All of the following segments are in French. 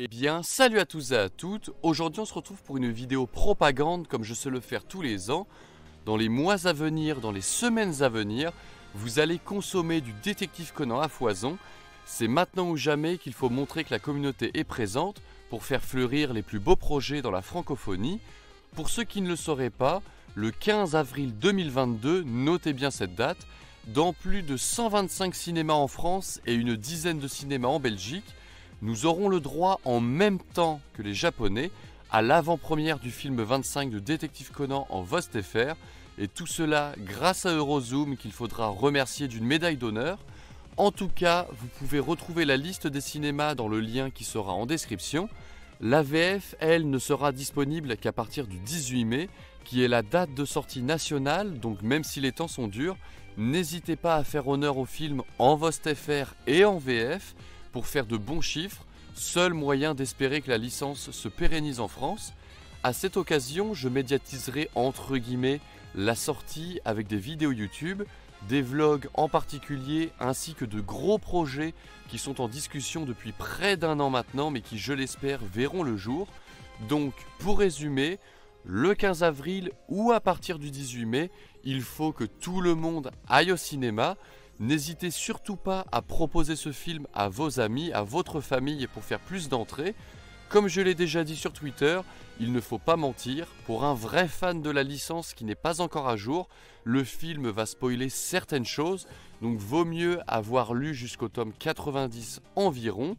Eh bien, salut à tous et à toutes. Aujourd'hui, on se retrouve pour une vidéo propagande comme je sais le faire tous les ans. Dans les mois à venir, dans les semaines à venir, vous allez consommer du Détective Conan à foison. C'est maintenant ou jamais qu'il faut montrer que la communauté est présente pour faire fleurir les plus beaux projets dans la francophonie. Pour ceux qui ne le sauraient pas, le 15 avril 2022, notez bien cette date, dans plus de 125 cinémas en France et une dizaine de cinémas en Belgique, nous aurons le droit en même temps que les Japonais à l'avant-première du film 25 de Détective Conan en VOST-FR, et tout cela grâce à Eurozoom qu'il faudra remercier d'une médaille d'honneur. En tout cas, vous pouvez retrouver la liste des cinémas dans le lien qui sera en description. La VF, elle, ne sera disponible qu'à partir du 18 mai, qui est la date de sortie nationale, donc même si les temps sont durs, n'hésitez pas à faire honneur au film en VOST-FR et en VF pour faire de bons chiffres, seul moyen d'espérer que la licence se pérennise en France. A cette occasion, je médiatiserai entre guillemets la sortie avec des vidéos YouTube, des vlogs en particulier, ainsi que de gros projets qui sont en discussion depuis près d'un an maintenant, mais qui, je l'espère, verront le jour. Donc, pour résumer, le 15 avril ou à partir du 18 mai, il faut que tout le monde aille au cinéma. N'hésitez surtout pas à proposer ce film à vos amis, à votre famille pour faire plus d'entrées. Comme je l'ai déjà dit sur Twitter, il ne faut pas mentir, pour un vrai fan de la licence qui n'est pas encore à jour, le film va spoiler certaines choses, donc vaut mieux avoir lu jusqu'au tome 90 environ.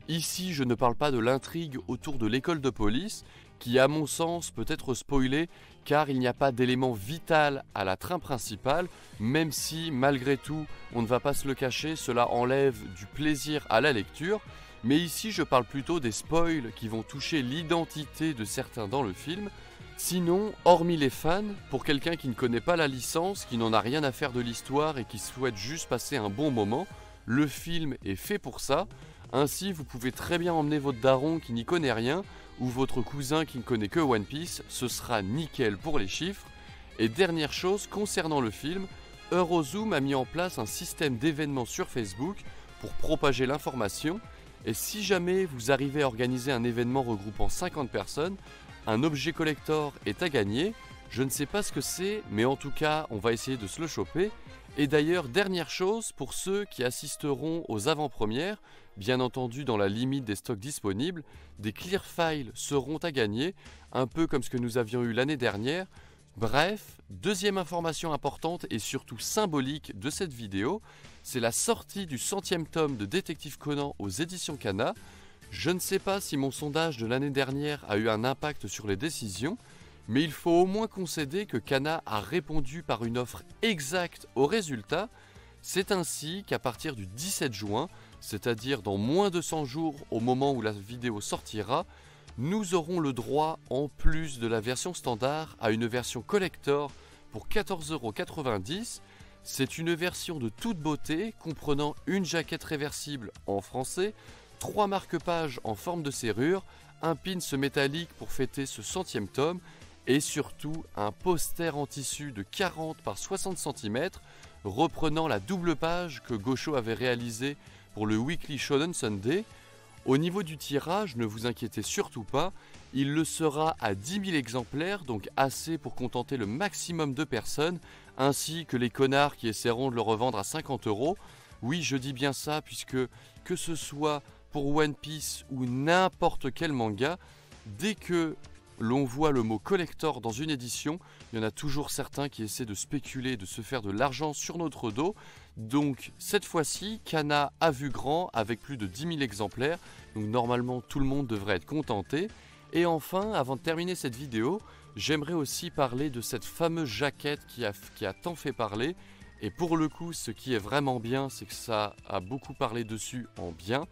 Ici, je ne parle pas de l'intrigue autour de l'école de police, qui à mon sens peut être spoilée car il n'y a pas d'élément vital à la trame principale, même si malgré tout, on ne va pas se le cacher, cela enlève du plaisir à la lecture. Mais ici, je parle plutôt des spoils qui vont toucher l'identité de certains dans le film. Sinon, hormis les fans, pour quelqu'un qui ne connaît pas la licence, qui n'en a rien à faire de l'histoire et qui souhaite juste passer un bon moment, le film est fait pour ça. Ainsi, vous pouvez très bien emmener votre daron qui n'y connaît rien, ou votre cousin qui ne connaît que One Piece, ce sera nickel pour les chiffres. Et dernière chose, concernant le film, Eurozoom a mis en place un système d'événements sur Facebook pour propager l'information. Et si jamais vous arrivez à organiser un événement regroupant 50 personnes, un objet collector est à gagner. Je ne sais pas ce que c'est, mais en tout cas, on va essayer de se le choper. Et d'ailleurs, dernière chose, pour ceux qui assisteront aux avant-premières, bien entendu dans la limite des stocks disponibles, des clear files seront à gagner, un peu comme ce que nous avions eu l'année dernière. Bref, deuxième information importante et surtout symbolique de cette vidéo, c'est la sortie du 100e tome de Détective Conan aux éditions Kana. Je ne sais pas si mon sondage de l'année dernière a eu un impact sur les décisions, mais il faut au moins concéder que Kana a répondu par une offre exacte au résultat. C'est ainsi qu'à partir du 17 juin, c'est-à-dire dans moins de 100 jours au moment où la vidéo sortira, nous aurons le droit, en plus de la version standard, à une version collector pour 14,90 €. C'est une version de toute beauté comprenant une jaquette réversible en français, 3 marque-pages en forme de serrure, un pins métallique pour fêter ce 100e tome et surtout un poster en tissu de 40 par 60 cm reprenant la double page que Gosho avait réalisée pour le Weekly Shonen Sunday. Au niveau du tirage, ne vous inquiétez surtout pas, il le sera à 10 000 exemplaires, donc assez pour contenter le maximum de personnes, ainsi que les connards qui essaieront de le revendre à 50 €. Oui, je dis bien ça, puisque que ce soit pour One Piece ou n'importe quel manga, dès que l'on voit le mot collector dans une édition, il y en a toujours certains qui essaient de spéculer, de se faire de l'argent sur notre dos. Donc cette fois-ci, Kana a vu grand avec plus de 10 000 exemplaires, donc normalement tout le monde devrait être contenté. Et enfin, avant de terminer cette vidéo, j'aimerais aussi parler de cette fameuse jaquette qui a tant fait parler. Et pour le coup, ce qui est vraiment bien, c'est que ça a beaucoup parlé dessus en bien,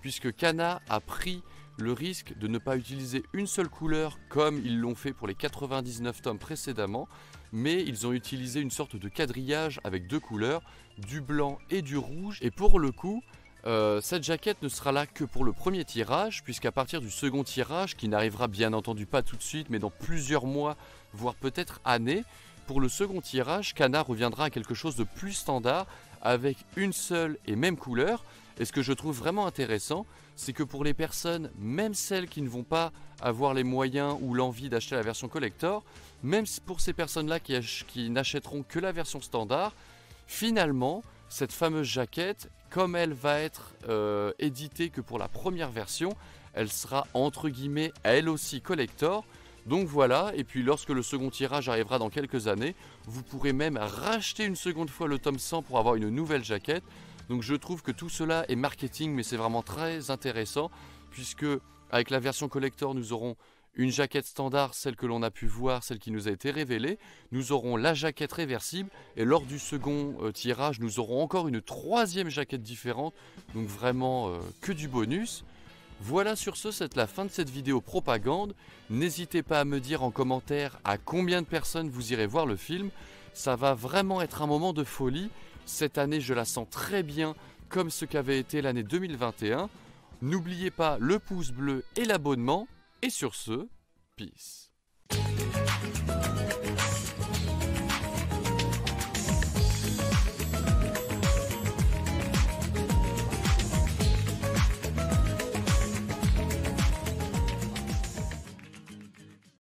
puisque Kana a pris le risque de ne pas utiliser une seule couleur comme ils l'ont fait pour les 99 tomes précédemment, mais ils ont utilisé une sorte de quadrillage avec 2 couleurs, du blanc et du rouge. Et pour le coup, cette jaquette ne sera là que pour le premier tirage, puisqu'à partir du second tirage, qui n'arrivera bien entendu pas tout de suite, mais dans plusieurs mois, voire peut-être années, pour le second tirage, Kana reviendra à quelque chose de plus standard, avec une seule et même couleur. Et ce que je trouve vraiment intéressant, c'est que pour les personnes, même celles qui ne vont pas avoir les moyens ou l'envie d'acheter la version collector, même pour ces personnes-là qui n'achèteront que la version standard, finalement, cette fameuse jaquette, comme elle va être éditée que pour la première version, elle sera entre guillemets elle aussi collector. Donc voilà, et puis lorsque le second tirage arrivera dans quelques années, vous pourrez même racheter une seconde fois le tome 100 pour avoir une nouvelle jaquette. Donc je trouve que tout cela est marketing, mais c'est vraiment très intéressant, puisque avec la version collector, nous aurons une jaquette standard, celle que l'on a pu voir, celle qui nous a été révélée. Nous aurons la jaquette réversible, et lors du second tirage, nous aurons encore une troisième jaquette différente, donc vraiment que du bonus. Voilà, sur ce, c'est la fin de cette vidéo propagande. N'hésitez pas à me dire en commentaire à combien de personnes vous irez voir le film. Ça va vraiment être un moment de folie. Cette année, je la sens très bien, comme ce qu'avait été l'année 2021. N'oubliez pas le pouce bleu et l'abonnement. Et sur ce, peace.